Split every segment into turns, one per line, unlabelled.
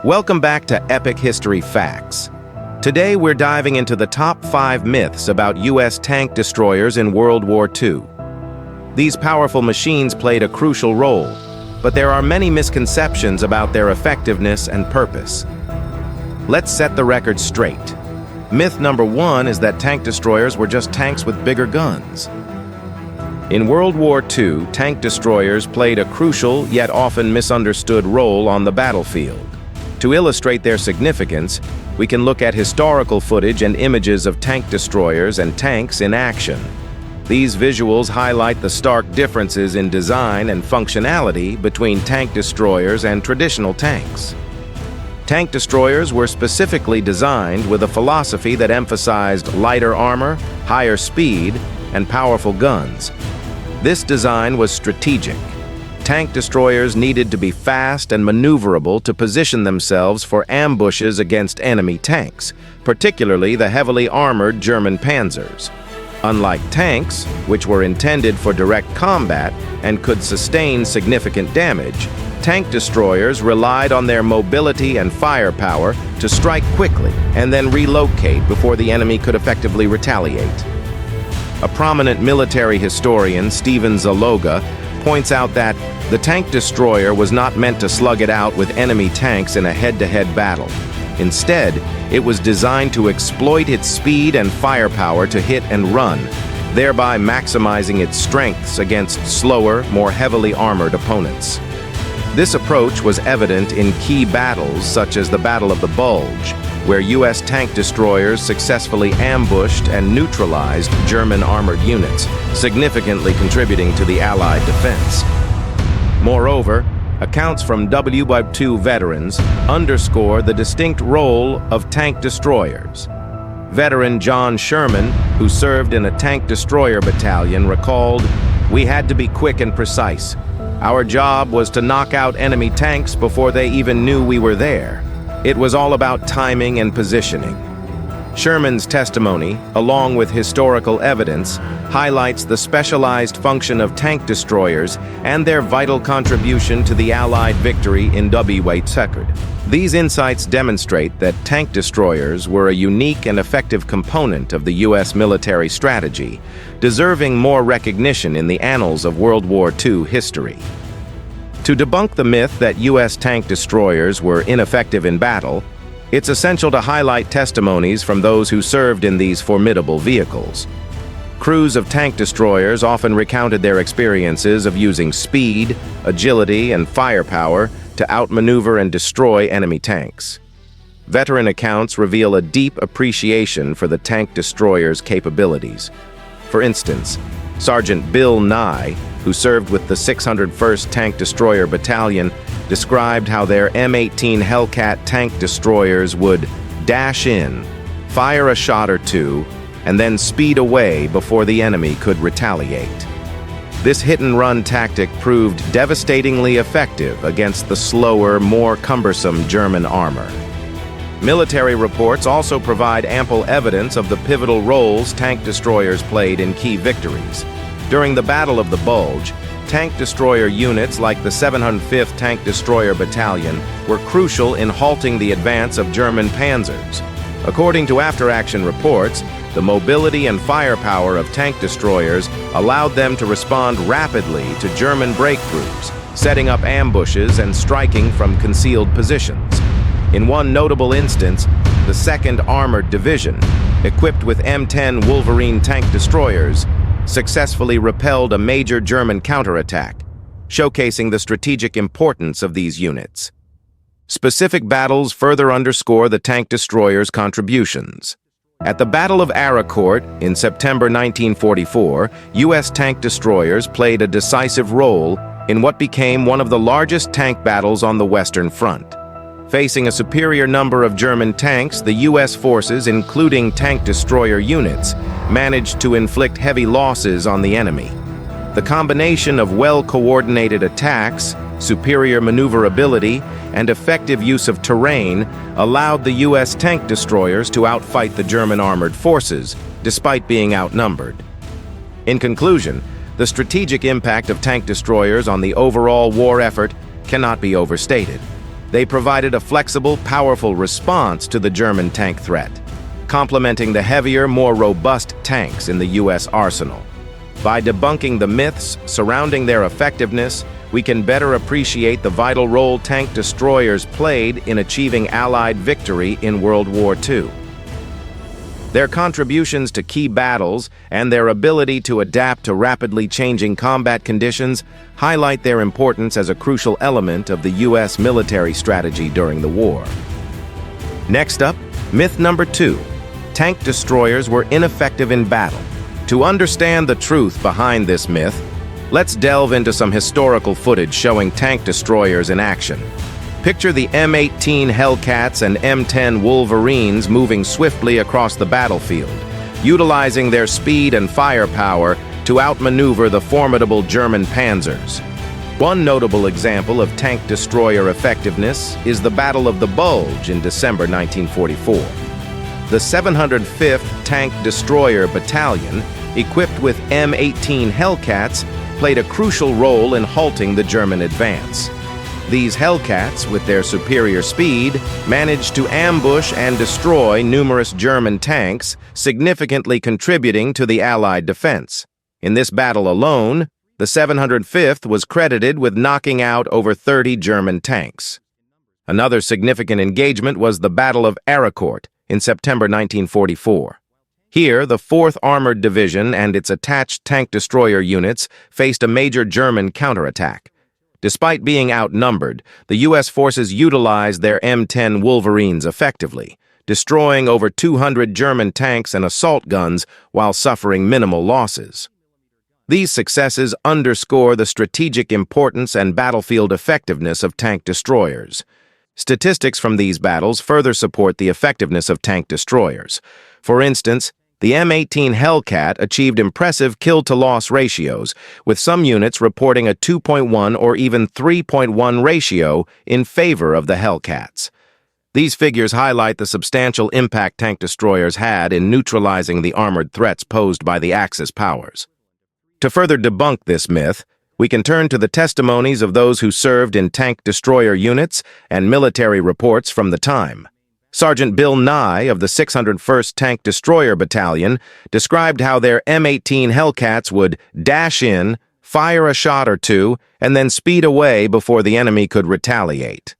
Welcome back to Epic History Facts. Today we're diving into the top 5 myths about U.S. tank destroyers in World War II. These powerful machines played a crucial role, but there are many misconceptions about their effectiveness and purpose. Let's set the record straight. Myth number 1 is that tank destroyers were just tanks with bigger guns. In World War II, tank destroyers played a crucial yet often misunderstood role on the battlefield. To illustrate their significance, we can look at historical footage and images of tank destroyers and tanks in action. These visuals highlight the stark differences in design and functionality between tank destroyers and traditional tanks. Tank destroyers were specifically designed with a philosophy that emphasized lighter armor, higher speed, and powerful guns. This design was strategic. Tank destroyers needed to be fast and maneuverable to position themselves for ambushes against enemy tanks, particularly the heavily armored German panzers. Unlike tanks, which were intended for direct combat and could sustain significant damage, tank destroyers relied on their mobility and firepower to strike quickly and then relocate before the enemy could effectively retaliate. A prominent military historian, Stephen Zaloga, points out that the tank destroyer was not meant to slug it out with enemy tanks in a head-to-head battle. Instead, it was designed to exploit its speed and firepower to hit and run, thereby maximizing its strengths against slower, more heavily armored opponents. This approach was evident in key battles such as the Battle of the Bulge, where U.S. tank destroyers successfully ambushed and neutralized German armored units, significantly contributing to the Allied defense. Moreover, accounts from WWII veterans underscore the distinct role of tank destroyers. Veteran John Sherman, who served in a tank destroyer battalion, recalled, "We had to be quick and precise. Our job was to knock out enemy tanks before they even knew we were there. It was all about timing and positioning." Sherman's testimony, along with historical evidence, highlights the specialized function of tank destroyers and their vital contribution to the Allied victory in WWII. These insights demonstrate that tank destroyers were a unique and effective component of the U.S. military strategy, deserving more recognition in the annals of World War II history. To debunk the myth that U.S. tank destroyers were ineffective in battle, it's essential to highlight testimonies from those who served in these formidable vehicles. Crews of tank destroyers often recounted their experiences of using speed, agility, and firepower to outmaneuver and destroy enemy tanks. Veteran accounts reveal a deep appreciation for the tank destroyers' capabilities. For instance, Sergeant Bill Nye, who served with the 601st Tank Destroyer Battalion, described how their M18 Hellcat tank destroyers would dash in, fire a shot or two, and then speed away before the enemy could retaliate. This hit-and-run tactic proved devastatingly effective against the slower, more cumbersome German armor. Military reports also provide ample evidence of the pivotal roles tank destroyers played in key victories. During the Battle of the Bulge, tank destroyer units like the 705th Tank Destroyer Battalion were crucial in halting the advance of German panzers. According to after-action reports, the mobility and firepower of tank destroyers allowed them to respond rapidly to German breakthroughs, setting up ambushes and striking from concealed positions. In one notable instance, the 2nd Armored Division, equipped with M10 Wolverine tank destroyers, successfully repelled a major German counterattack, showcasing the strategic importance of these units. Specific battles further underscore the tank destroyers' contributions. At the Battle of Arracourt in September 1944, U.S. tank destroyers played a decisive role in what became one of the largest tank battles on the Western Front. Facing a superior number of German tanks, the U.S. forces, including tank destroyer units, managed to inflict heavy losses on the enemy. The combination of well-coordinated attacks, superior maneuverability, and effective use of terrain allowed the U.S. tank destroyers to outfight the German armored forces, despite being outnumbered. In conclusion, the strategic impact of tank destroyers on the overall war effort cannot be overstated. They provided a flexible, powerful response to the German tank threat, complementing the heavier, more robust tanks in the U.S. arsenal. By debunking the myths surrounding their effectiveness, we can better appreciate the vital role tank destroyers played in achieving Allied victory in World War II. Their contributions to key battles and their ability to adapt to rapidly changing combat conditions highlight their importance as a crucial element of the U.S. military strategy during the war. Next up, myth number 2. Tank destroyers were ineffective in battle. To understand the truth behind this myth, let's delve into some historical footage showing tank destroyers in action. Picture the M18 Hellcats and M10 Wolverines moving swiftly across the battlefield, utilizing their speed and firepower to outmaneuver the formidable German panzers. One notable example of tank destroyer effectiveness is the Battle of the Bulge in December 1944. The 705th Tank Destroyer Battalion, equipped with M18 Hellcats, played a crucial role in halting the German advance. These Hellcats, with their superior speed, managed to ambush and destroy numerous German tanks, significantly contributing to the Allied defense. In this battle alone, the 705th was credited with knocking out over 30 German tanks. Another significant engagement was the Battle of Arracourt in September 1944. Here, the 4th Armored Division and its attached tank destroyer units faced a major German counterattack. Despite being outnumbered, the U.S. forces utilized their M10 Wolverines effectively, destroying over 200 German tanks and assault guns while suffering minimal losses. These successes underscore the strategic importance and battlefield effectiveness of tank destroyers. Statistics from these battles further support the effectiveness of tank destroyers. For instance, the M18 Hellcat achieved impressive kill-to-loss ratios, with some units reporting a 2.1 or even 3.1 ratio in favor of the Hellcats. These figures highlight the substantial impact tank destroyers had in neutralizing the armored threats posed by the Axis powers. To further debunk this myth, we can turn to the testimonies of those who served in tank destroyer units and military reports from the time. Sergeant Bill Nye of the 601st Tank Destroyer Battalion described how their M18 Hellcats would dash in, fire a shot or two, and then speed away before the enemy could retaliate.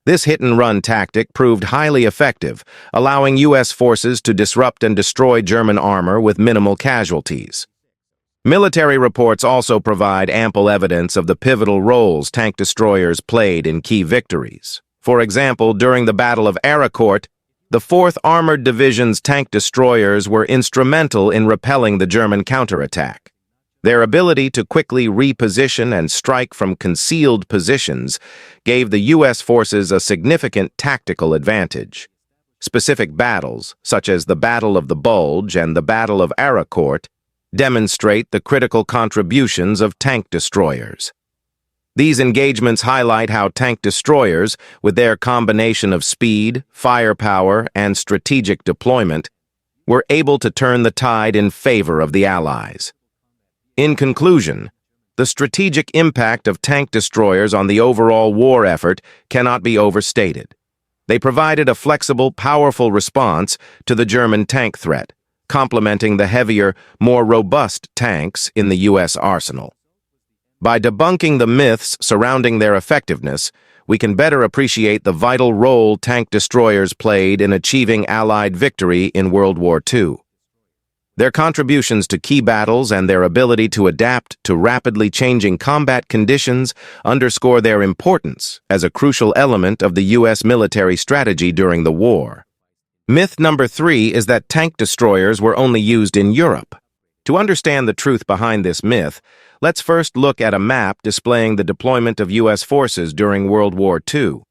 This hit-and-run tactic proved highly effective, allowing U.S. forces to disrupt and destroy German armor with minimal casualties. Military reports also provide ample evidence of the pivotal roles tank destroyers played in key victories. For example, during the Battle of Arracourt, the 4th Armored Division's tank destroyers were instrumental in repelling the German counterattack. Their ability to quickly reposition and strike from concealed positions gave the U.S. forces a significant tactical advantage. Specific battles, such as the Battle of the Bulge and the Battle of Arracourt, demonstrate the critical contributions of tank destroyers. These engagements highlight how tank destroyers, with their combination of speed, firepower, and strategic deployment, were able to turn the tide in favor of the Allies. In conclusion, the strategic impact of tank destroyers on the overall war effort cannot be overstated. They provided a flexible, powerful response to the German tank threat, complementing the heavier, more robust tanks in the U.S. arsenal. By debunking the myths surrounding their effectiveness, we can better appreciate the vital role tank destroyers played in achieving Allied victory in World War II. Their contributions to key battles and their ability to adapt to rapidly changing combat conditions underscore their importance as a crucial element of the U.S. military strategy during the war. Myth number 3 is that tank destroyers were only used in Europe. To understand the truth behind this myth, let's first look at a map displaying the deployment of U.S. forces during World War II.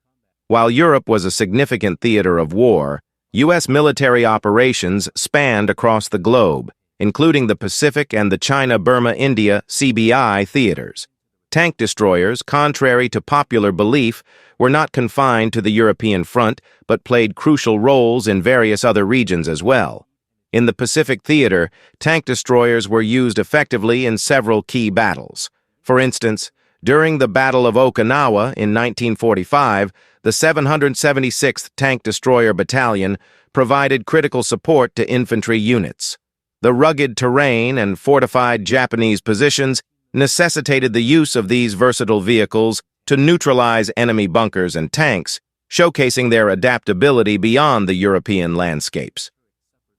While Europe was a significant theater of war, U.S. military operations spanned across the globe, including the Pacific and the China-Burma-India (CBI) theaters. Tank destroyers, contrary to popular belief, were not confined to the European front, but played crucial roles in various other regions as well. In the Pacific theater, tank destroyers were used effectively in several key battles. For instance, During the Battle of Okinawa in 1945, the 776th Tank Destroyer Battalion provided critical support to infantry units. The rugged terrain and fortified Japanese positions necessitated the use of these versatile vehicles to neutralize enemy bunkers and tanks, showcasing their adaptability beyond the European landscapes.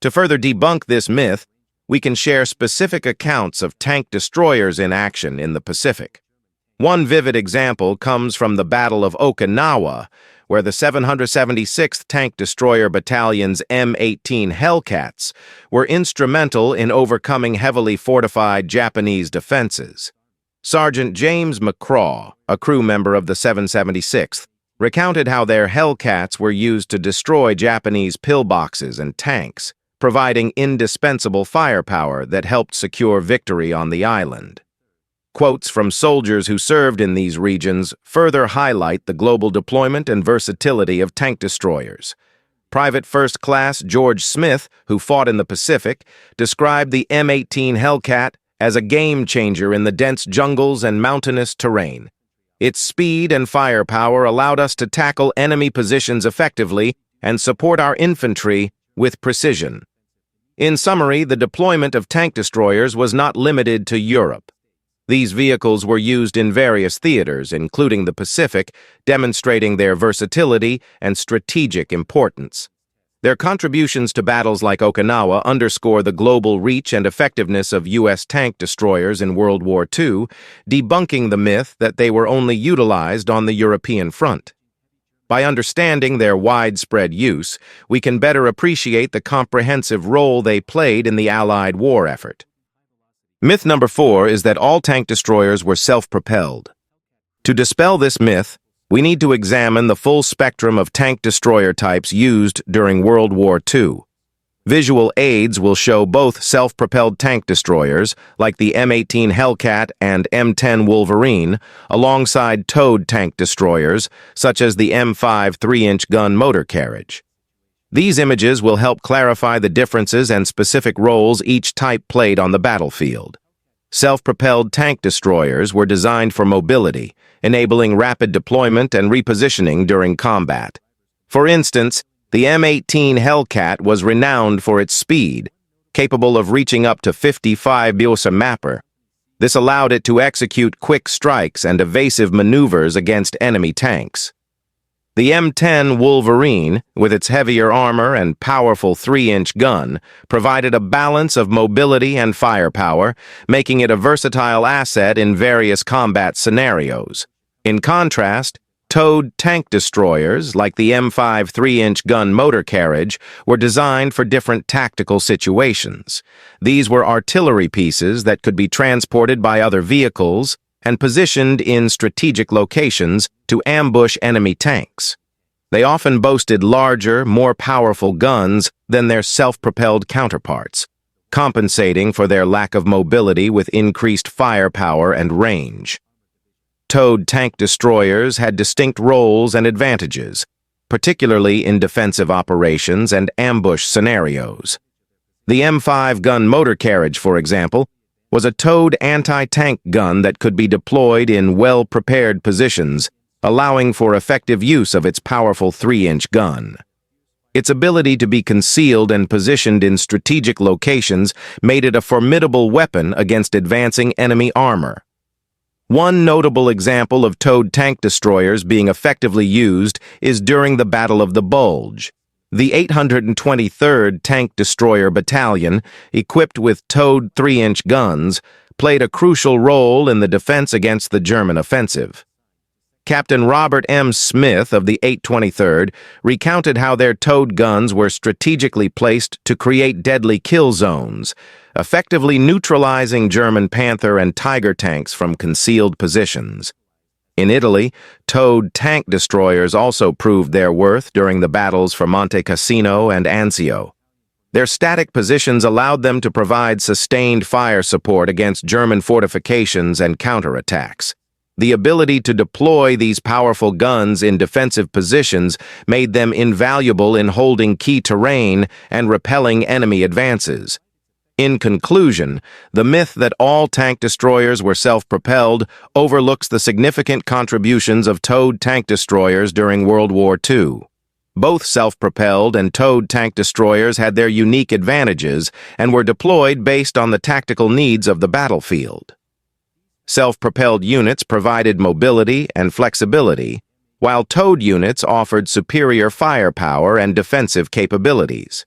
To further debunk this myth, we can share specific accounts of tank destroyers in action in the Pacific. One vivid example comes from the Battle of Okinawa, where the 776th Tank Destroyer Battalion's M18 Hellcats were instrumental in overcoming heavily fortified Japanese defenses. Sergeant James McCraw, a crew member of the 776th, recounted how their Hellcats were used to destroy Japanese pillboxes and tanks, providing indispensable firepower that helped secure victory on the island. Quotes from soldiers who served in these regions further highlight the global deployment and versatility of tank destroyers. Private First Class George Smith, who fought in the Pacific, described the M18 Hellcat as a game-changer in the dense jungles and mountainous terrain. Its speed and firepower allowed us to tackle enemy positions effectively and support our infantry with precision. In summary, the deployment of tank destroyers was not limited to Europe. These vehicles were used in various theaters, including the Pacific, demonstrating their versatility and strategic importance. Their contributions to battles like Okinawa underscore the global reach and effectiveness of U.S. tank destroyers in World War II, debunking the myth that they were only utilized on the European front. By understanding their widespread use, we can better appreciate the comprehensive role they played in the Allied war effort. Myth number 4 is that all tank destroyers were self-propelled. To dispel this myth, we need to examine the full spectrum of tank destroyer types used during World War II. Visual aids will show both self-propelled tank destroyers, like the M18 Hellcat and M10 Wolverine, alongside towed tank destroyers, such as the M5 3-inch gun motor carriage. These images will help clarify the differences and specific roles each type played on the battlefield. Self-propelled tank destroyers were designed for mobility, enabling rapid deployment and repositioning during combat. For instance, the M18 Hellcat was renowned for its speed, capable of reaching up to 55 km/h. This allowed it to execute quick strikes and evasive maneuvers against enemy tanks. The M10 Wolverine, with its heavier armor and powerful 3-inch gun, provided a balance of mobility and firepower, making it a versatile asset in various combat scenarios. In contrast, towed tank destroyers, like the M5 3-inch gun motor carriage, were designed for different tactical situations. These were artillery pieces that could be transported by other vehicles and positioned in strategic locations to ambush enemy tanks. They often boasted larger, more powerful guns than their self-propelled counterparts, compensating for their lack of mobility with increased firepower and range. Towed tank destroyers had distinct roles and advantages, particularly in defensive operations and ambush scenarios. The M5 gun motor carriage, for example, was a towed anti-tank gun that could be deployed in well-prepared positions, allowing for effective use of its powerful 3-inch gun. Its ability to be concealed and positioned in strategic locations made it a formidable weapon against advancing enemy armor. One notable example of towed tank destroyers being effectively used is during the Battle of the Bulge. The 823rd Tank Destroyer Battalion, equipped with towed 3-inch guns, played a crucial role in the defense against the German offensive. Captain Robert M. Smith of the 823rd recounted how their towed guns were strategically placed to create deadly kill zones, effectively neutralizing German Panther and Tiger tanks from concealed positions. In Italy, towed tank destroyers also proved their worth during the battles for Monte Cassino and Anzio. Their static positions allowed them to provide sustained fire support against German fortifications and counterattacks. The ability to deploy these powerful guns in defensive positions made them invaluable in holding key terrain and repelling enemy advances. In conclusion, the myth that all tank destroyers were self-propelled overlooks the significant contributions of towed tank destroyers during World War II. Both self-propelled and towed tank destroyers had their unique advantages and were deployed based on the tactical needs of the battlefield. Self-propelled units provided mobility and flexibility, while towed units offered superior firepower and defensive capabilities.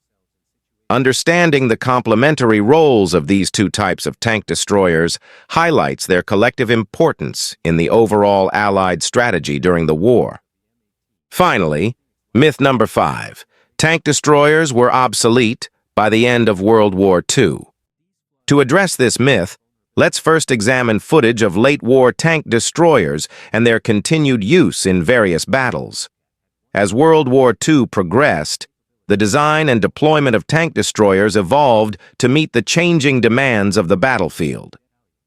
Understanding the complementary roles of these two types of tank destroyers highlights their collective importance in the overall Allied strategy during the war. Finally, myth number 5. Tank destroyers were obsolete by the end of World War II. To address this myth, let's first examine footage of late-war tank destroyers and their continued use in various battles. As World War II progressed, the design and deployment of tank destroyers evolved to meet the changing demands of the battlefield.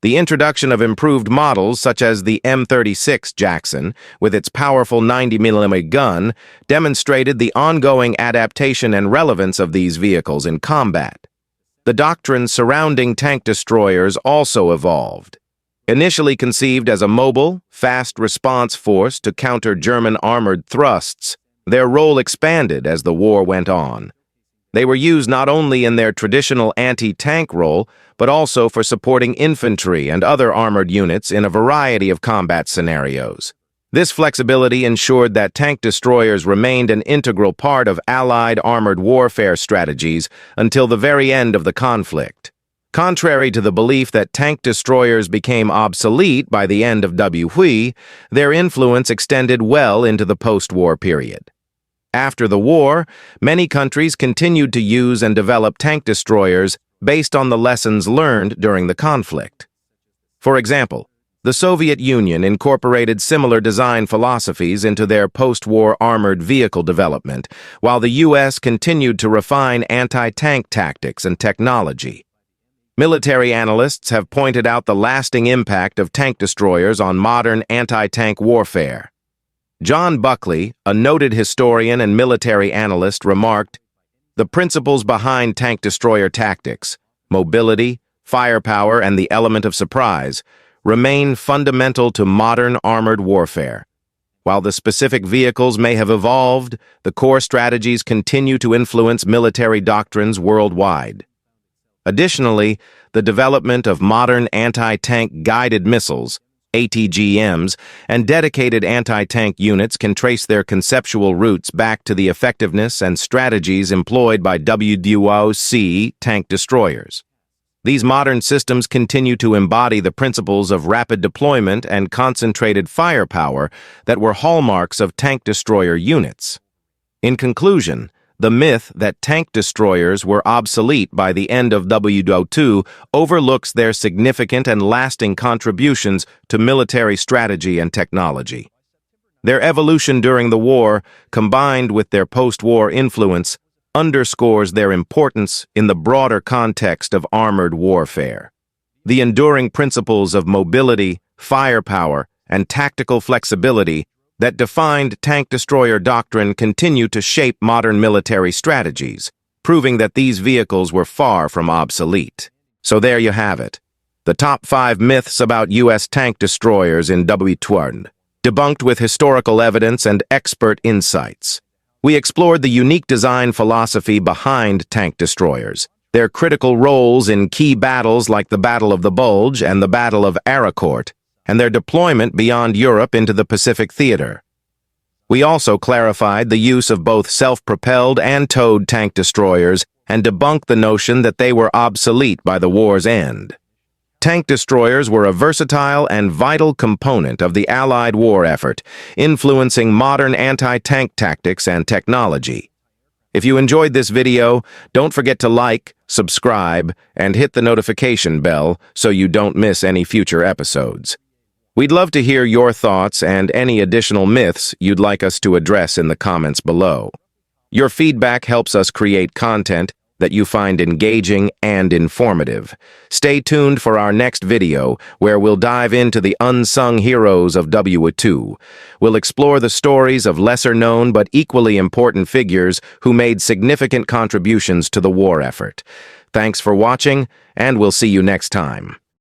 The introduction of improved models such as the M36 Jackson, with its powerful 90mm gun, demonstrated the ongoing adaptation and relevance of these vehicles in combat. The doctrine surrounding tank destroyers also evolved. Initially conceived as a mobile, fast response force to counter German armored thrusts, their role expanded as the war went on. They were used not only in their traditional anti-tank role, but also for supporting infantry and other armored units in a variety of combat scenarios. This flexibility ensured that tank destroyers remained an integral part of Allied armored warfare strategies until the very end of the conflict. Contrary to the belief that tank destroyers became obsolete by the end of WWII, their influence extended well into the post-war period. After the war, many countries continued to use and develop tank destroyers based on the lessons learned during the conflict. For example, the Soviet Union incorporated similar design philosophies into their post-war armored vehicle development, while the U.S. continued to refine anti-tank tactics and technology. Military analysts have pointed out the lasting impact of tank destroyers on modern anti-tank warfare. John Buckley, a noted historian and military analyst, remarked, "The principles behind tank destroyer tactics, mobility, firepower, and the element of surprise, remain fundamental to modern armored warfare. While the specific vehicles may have evolved, the core strategies continue to influence military doctrines worldwide." Additionally, the development of modern anti-tank guided missiles, ATGMs, and dedicated anti-tank units can trace their conceptual roots back to the effectiveness and strategies employed by WWII tank destroyers. These modern systems continue to embody the principles of rapid deployment and concentrated firepower that were hallmarks of tank destroyer units. In conclusion, the myth that tank destroyers were obsolete by the end of WWII overlooks their significant and lasting contributions to military strategy and technology. Their evolution during the war, combined with their post-war influence, underscores their importance in the broader context of armored warfare. The enduring principles of mobility, firepower, and tactical flexibility that defined tank destroyer doctrine continue to shape modern military strategies, proving that these vehicles were far from obsolete. So there you have it, the top 5 myths about U.S. tank destroyers in WWII, debunked with historical evidence and expert insights. We explored the unique design philosophy behind tank destroyers, their critical roles in key battles like the Battle of the Bulge and the Battle of Arracourt, and their deployment beyond Europe into the Pacific theater. We also clarified the use of both self-propelled and towed tank destroyers and debunked the notion that they were obsolete by the war's end. Tank destroyers were a versatile and vital component of the Allied war effort, influencing modern anti-tank tactics and technology. If you enjoyed this video, don't forget to like, subscribe, and hit the notification bell so you don't miss any future episodes. We'd love to hear your thoughts and any additional myths you'd like us to address in the comments below. Your feedback helps us create content that you find engaging and informative. Stay tuned for our next video, where we'll dive into the unsung heroes of WWII. We'll explore the stories of lesser-known but equally important figures who made significant contributions to the war effort. Thanks for watching, and we'll see you next time.